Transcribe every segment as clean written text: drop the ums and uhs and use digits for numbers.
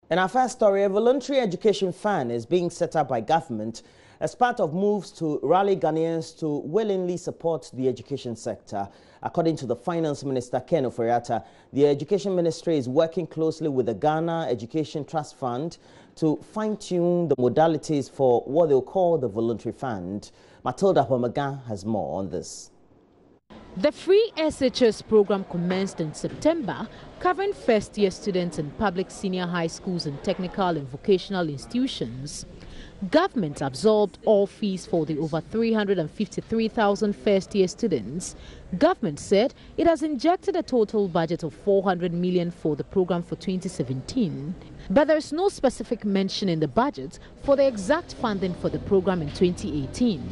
In our first story, a voluntary education fund is being set up by government as part of moves to rally Ghanaians to willingly support the education sector. According to the Finance Minister, Ken Ofori-Atta, the Education Ministry is working closely with the Ghana Education Trust Fund to fine-tune the modalities for what they'll call the voluntary fund. Matilda Homaga has more on this. The free SHS program commenced in September, covering first-year students in public senior high schools and technical and vocational institutions. Government absorbed all fees for the over 353,000 first-year students. Government said it has injected a total budget of 400 million for the program for 2017. But there is no specific mention in the budget for the exact funding for the program in 2018.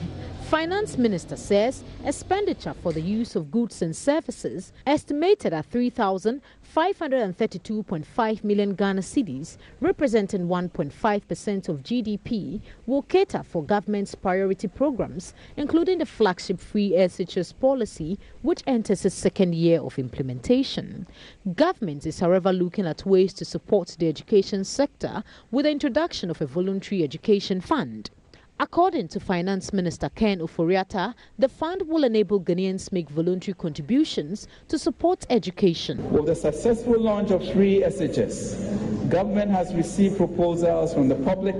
Finance Minister says expenditure for the use of goods and services estimated at 3,532.5 million Ghana cedis, representing 1.5% of GDP, will cater for government's priority programs, including the flagship free SHS policy, which enters its second year of implementation. Government is, however, looking at ways to support the education sector with the introduction of a voluntary education fund. According to Finance Minister Ken Ofori-Atta, the fund will enable Ghanaians make voluntary contributions to support education. With the successful launch of free SHS, government has received proposals from the public,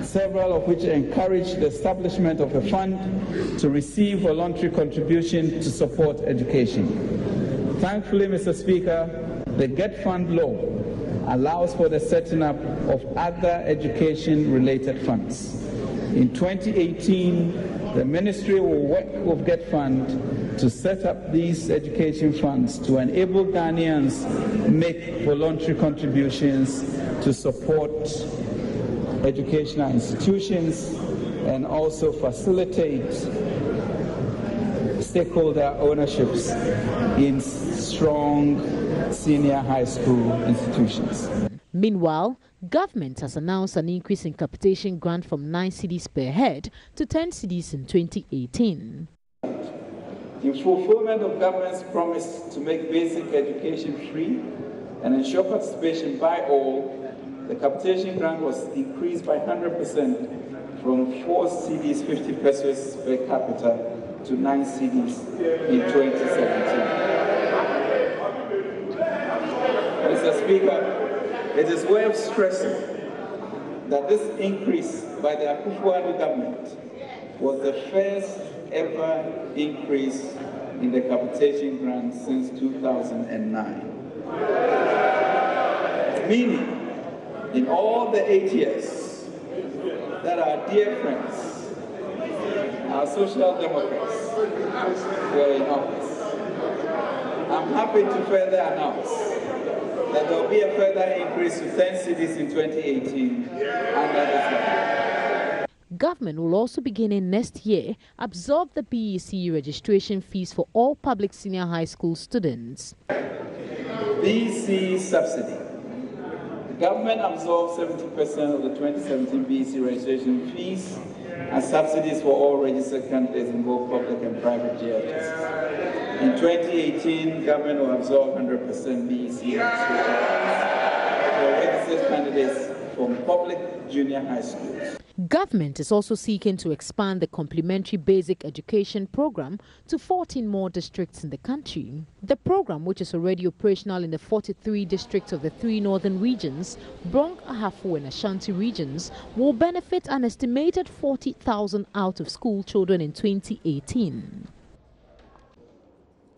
several of which encourage the establishment of a fund to receive voluntary contribution to support education. Thankfully, Mr. Speaker, the Gov't Fund law allows for the setting up of other education-related funds. In 2018, the Ministry will work with Gov't Fund to set up these education funds to enable Ghanaians make voluntary contributions to support educational institutions and also facilitate stakeholder ownerships in strong senior high school institutions. Meanwhile, government has announced an increase in capitation grant from 9 cedis per head to 10 cedis in 2018. In fulfillment of government's promise to make basic education free and ensure participation by all, the capitation grant was increased by 100% from 4 cedis 50 pesos per capita to 9 cedis in 2017. Mr. Speaker, it is worth stressing that this increase by the Akufo-Addo government was the first ever increase in the capitation grant since 2009. Meaning, in all the 8 years that our dear friends, our social democrats, were in office, I'm happy to further announce that there will be a further increase to 10 cedis in 2018 under this government. Government will also beginning next year absorb the BEC registration fees for all public senior high school students. BEC subsidy. The government absorbed 70% of the 2017 BEC registration fees as subsidies for all registered candidates in both public and private JHS. In 2018, government will absorb 100% BEC registration for registered candidates from public junior high schools. Government is also seeking to expand the complementary basic education program to 14 more districts in the country. The program, which is already operational in the 43 districts of the 3 northern regions, Brong, Ahafo and Ashanti regions, will benefit an estimated 40,000 out-of-school children in 2018.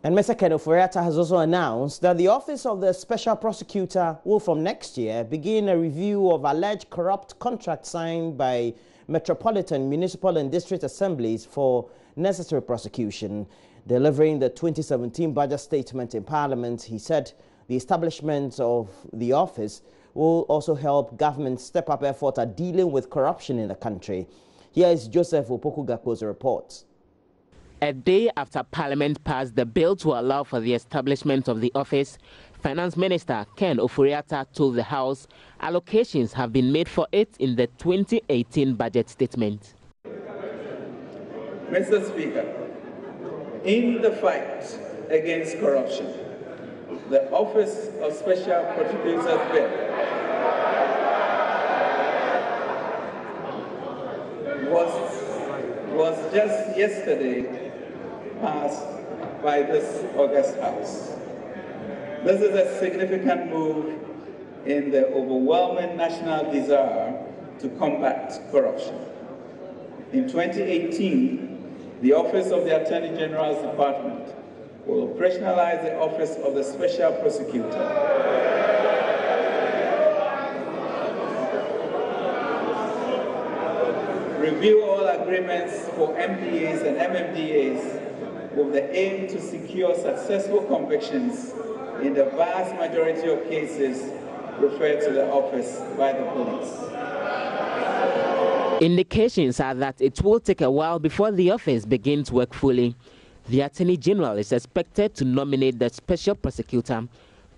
And Mr. Ken Ofori-Atta has also announced that the Office of the Special Prosecutor will from next year begin a review of alleged corrupt contracts signed by Metropolitan, Municipal and District Assemblies for necessary prosecution. Delivering the 2017 budget statement in Parliament, he said the establishment of the office will also help government step up effort at dealing with corruption in the country. Here is Joseph Opoku-Gakpo's report. A day after Parliament passed the bill to allow for the establishment of the office, Finance Minister Ken Ofori-Atta told the House allocations have been made for it in the 2018 budget statement. Mr. Speaker, in the fight against corruption, the Office of Special Prosecutor's Bill just yesterday passed by this august House. This is a significant move in the overwhelming national desire to combat corruption. In 2018, the Office of the Attorney General's Department will operationalize the Office of the Special Prosecutor, review all agreements for MDAs and MMDAs with the aim to secure successful convictions in the vast majority of cases referred to the office by the police. Indications are that it will take a while before the office begins work fully. The Attorney General is expected to nominate the Special Prosecutor.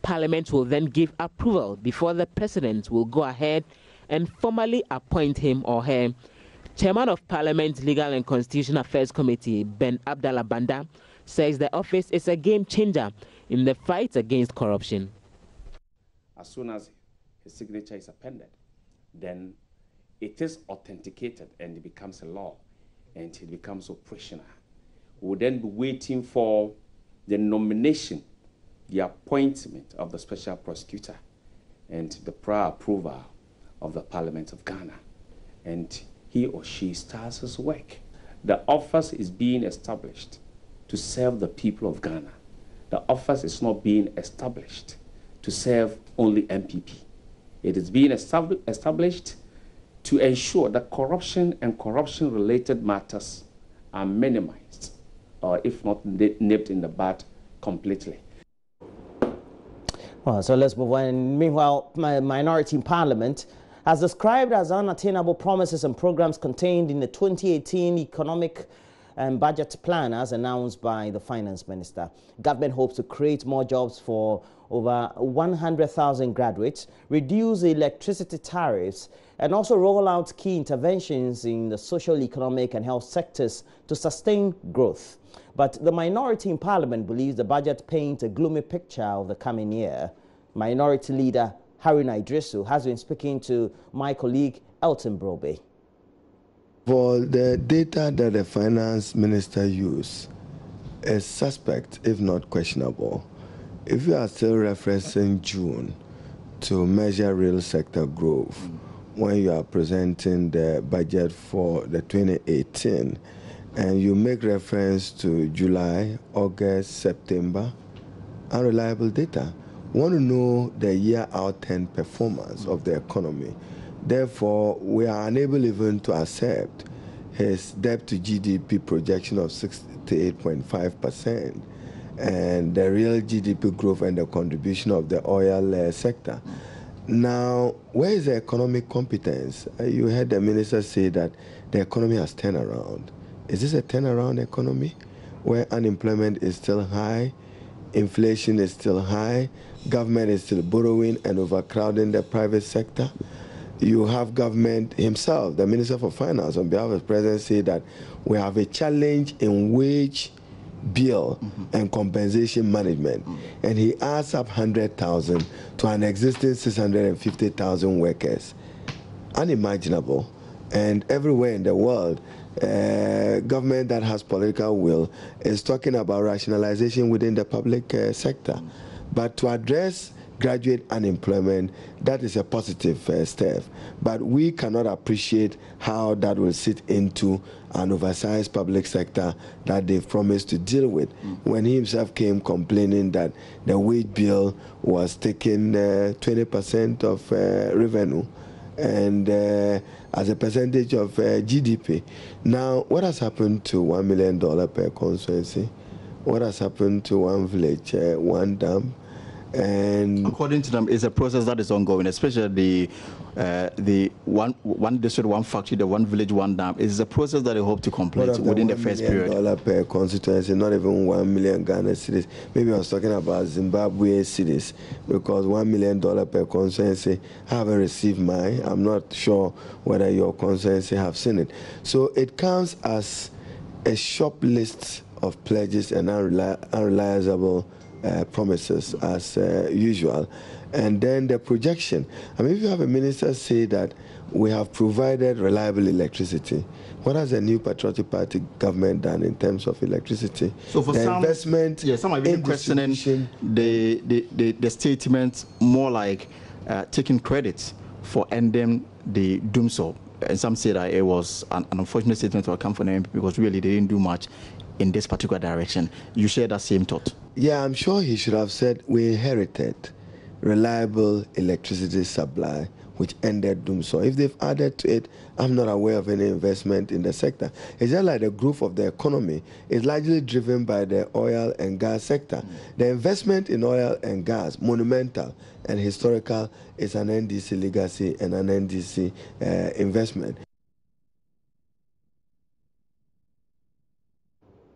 Parliament will then give approval before the President will go ahead and formally appoint him or her. Chairman of Parliament's Legal and Constitutional Affairs Committee, Ben Abdallah Banda, says the office is a game changer in the fight against corruption. As soon as his signature is appended, then it is authenticated and it becomes a law and it becomes operational. We will then be waiting for the nomination, the appointment of the Special Prosecutor and the prior approval of the Parliament of Ghana. And he or she starts his work. The office is being established to serve the people of Ghana. The office is not being established to serve only MPP. It is being established to ensure that corruption and corruption-related matters are minimized, or if not nipped in the bud completely. Well, so let's move on. Meanwhile, minority in Parliament has described as unattainable promises and programs contained in the 2018 economic and budget plan as announced by the Finance Minister. Government hopes to create more jobs for over 100,000 graduates, reduce electricity tariffs, and also roll out key interventions in the social, economic and health sectors to sustain growth. But the minority in Parliament believes the budget paints a gloomy picture of the coming year. Minority Leader Haruna Idrisu has been speaking to my colleague Elton Brobe. For the data that the Finance Minister used is suspect, if not questionable. If you are still referencing June to measure real sector growth, when you are presenting the budget for the 2018, and you make reference to July, August, September, unreliable data. We want to know the year-out 10 performance of the economy. Therefore, we are unable even to accept his debt to GDP projection of 68.5% and the real GDP growth and the contribution of the oil sector. Now, where is the economic competence? You heard the minister say that the economy has turned around. Is this a turnaround economy where unemployment is still high, inflation is still high, government is still borrowing and overcrowding the private sector? You have government himself, the Minister for Finance, on behalf of the President, say that we have a challenge in wage bill and compensation management. And he adds up 100,000 to an existing 650,000 workers. Unimaginable. And everywhere in the world, government that has political will is talking about rationalization within the public sector. But to address graduate unemployment, that is a positive step. But we cannot appreciate how that will sit into an oversized public sector that they've promised to deal with. When he himself came complaining that the wage bill was taking 20% of revenue and as a percentage of GDP. Now, what has happened to $1 million per constituency? What has happened to one village, one dam? And according to them, it's a process that is ongoing, especially the one district, one factory, the one village, one dam. It's a process that they hope to complete within the first period. $1 million per constituency, not even 1 million Ghana cedis. Maybe I was talking about Zimbabwe cedis, because $1 million per constituency. I haven't received mine. I'm not sure whether your constituency have seen it. So it comes as a short list of pledges and unreliable promises as usual. And then the projection. I mean, if you have a minister say that we have provided reliable electricity, what has the new Patriotic Party government done in terms of electricity? So for the some investment, some are really questioning the statement more like taking credit for ending the doomsday. And some say that it was an unfortunate statement to come from the MP because really they didn't do much in this particular direction. You share that same thought? Yeah, I'm sure he should have said we inherited reliable electricity supply which ended doomsday. If they've added to it, I'm not aware of any investment in the sector. It's just like the growth of the economy is largely driven by the oil and gas sector. The investment in oil and gas, monumental and historical, is an NDC legacy and an NDC investment.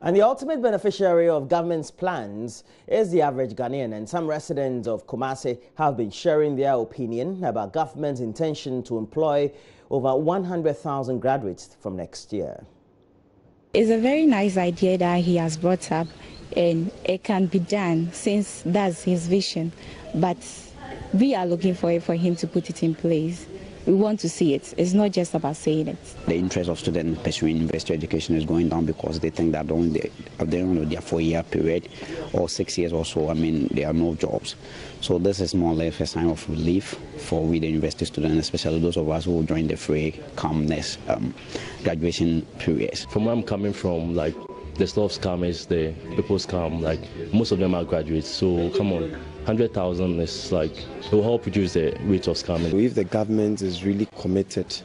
And the ultimate beneficiary of government's plans is the average Ghanaian, and some residents of Kumasi have been sharing their opinion about government's intention to employ over 100,000 graduates from next year. It's a very nice idea that he has brought up, and it can be done since that's his vision, but we are looking for him to put it in place. We want to see it. It's not just about saying it. The interest of students pursuing university education is going down because they think that during their 4-year period or 6 years or so, I mean, there are no jobs. So this is more or less a sign of relief for we the university students, especially those of us who join the free come next graduation periods. From where I'm coming from, like, the staff scammers, the people scam, like, most of them are graduates. So come on. 100,000 is like, it will help reduce the rate of scamming. If the government is really committed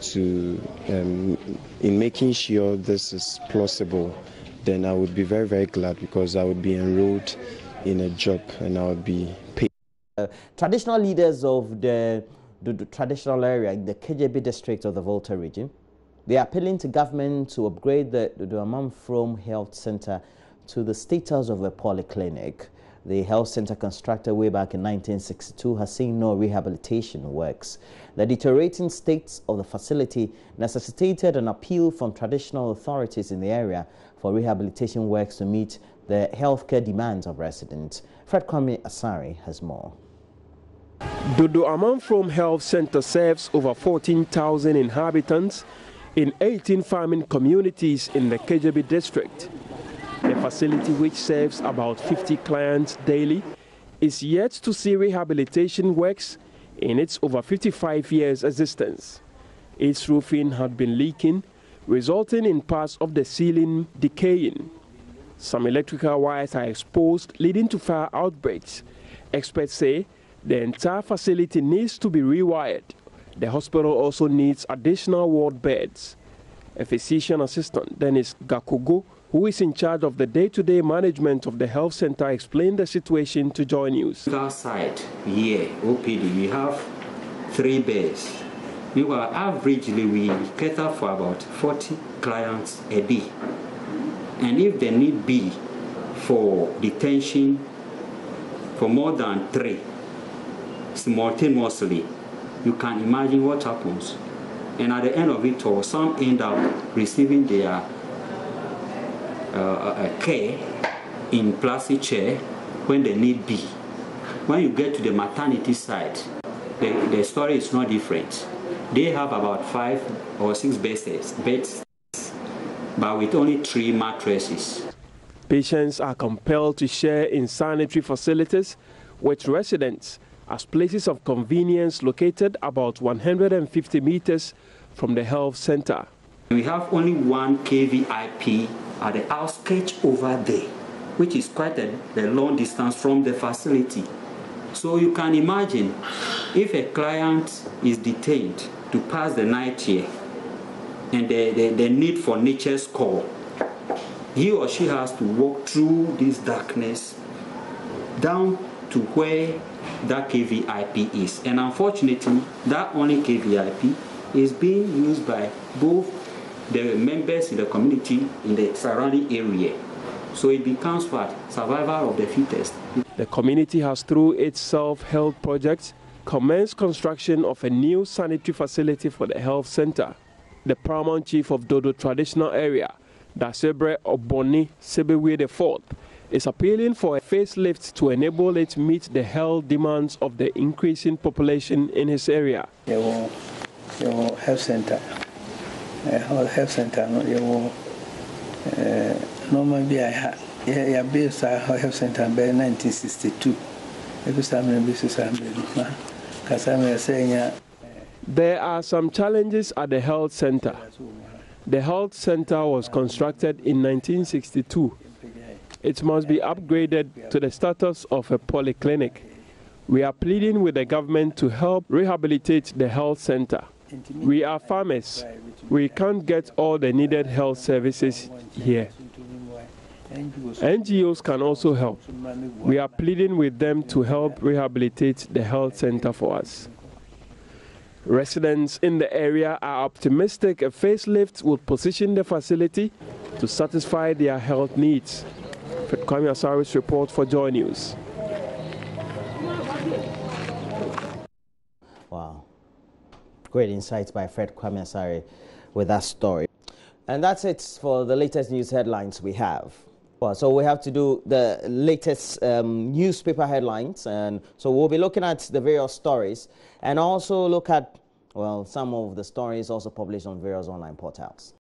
to in making sure this is plausible, then I would be very, very glad because I would be enrolled in a job and I would be paid. Traditional leaders of the traditional area in the KJB district of the Volta region, they are appealing to government to upgrade the Amamfrom Health Center to the status of a polyclinic. The health center constructed way back in 1962 has seen no rehabilitation works. The deteriorating state of the facility necessitated an appeal from traditional authorities in the area for rehabilitation works to meet the healthcare demands of residents. Fred Kwame Asari has more. Dodo Amamfrom Health Center serves over 14,000 inhabitants in 18 farming communities in the KJB district. The facility, which serves about 50 clients daily, is yet to see rehabilitation works in its over 55 years existence. Its roofing had been leaking, resulting in parts of the ceiling decaying. Some electrical wires are exposed, leading to fire outbreaks. Experts say the entire facility needs to be rewired. The hospital also needs additional ward beds. A physician assistant, Dennis Gakogo, who is in charge of the day-to-day management of the health center, explained the situation to JoyNews. Outside here, OPD, we have 3 beds. Meanwhile, averagely, we cater for about 40 clients a day. And if the need be for detention for more than 3 simultaneously, you can imagine what happens. And at the end of it all, some end up receiving their care in plastic chair when the need be. When you get to the maternity side, the story is not different. They have about 5 or 6 beds, but with only 3 mattresses. Patients are compelled to share in sanitary facilities with residents as places of convenience located about 150 meters from the health center. We have only 1 KVIP at the outskirts over there, which is quite a long distance from the facility. So you can imagine if a client is detained to pass the night here and the need for nature's call, he or she has to walk through this darkness down to where that KVIP is. And unfortunately, that only KVIP is being used by both the members in the community in the surrounding area. So it becomes what? Survival of the fittest. The community has, through its self-help project, commenced construction of a new sanitary facility for the health center. The paramount chief of Dodo traditional area, Dasebre Oboni Sebewe IV, is appealing for a facelift to enable it to meet the health demands of the increasing population in his area. Your health center, normally I based our health center in 1962. There are some challenges at the health center. The health center was constructed in 1962. It must be upgraded to the status of a polyclinic. We are pleading with the government to help rehabilitate the health center. We are farmers. We can't get all the needed health services here. NGOs can also help. We are pleading with them to help rehabilitate the health center for us. Residents in the area are optimistic a facelift will position the facility to satisfy their health needs. Kwame Asari's report for JoyNews. Wow. Great insights by Fred Kwame Asari with that story. And that's it for the latest news headlines we have. Well, so we have to do the latest newspaper headlines. And so we'll be looking at the various stories and also look at, well, some of the stories also published on various online portals.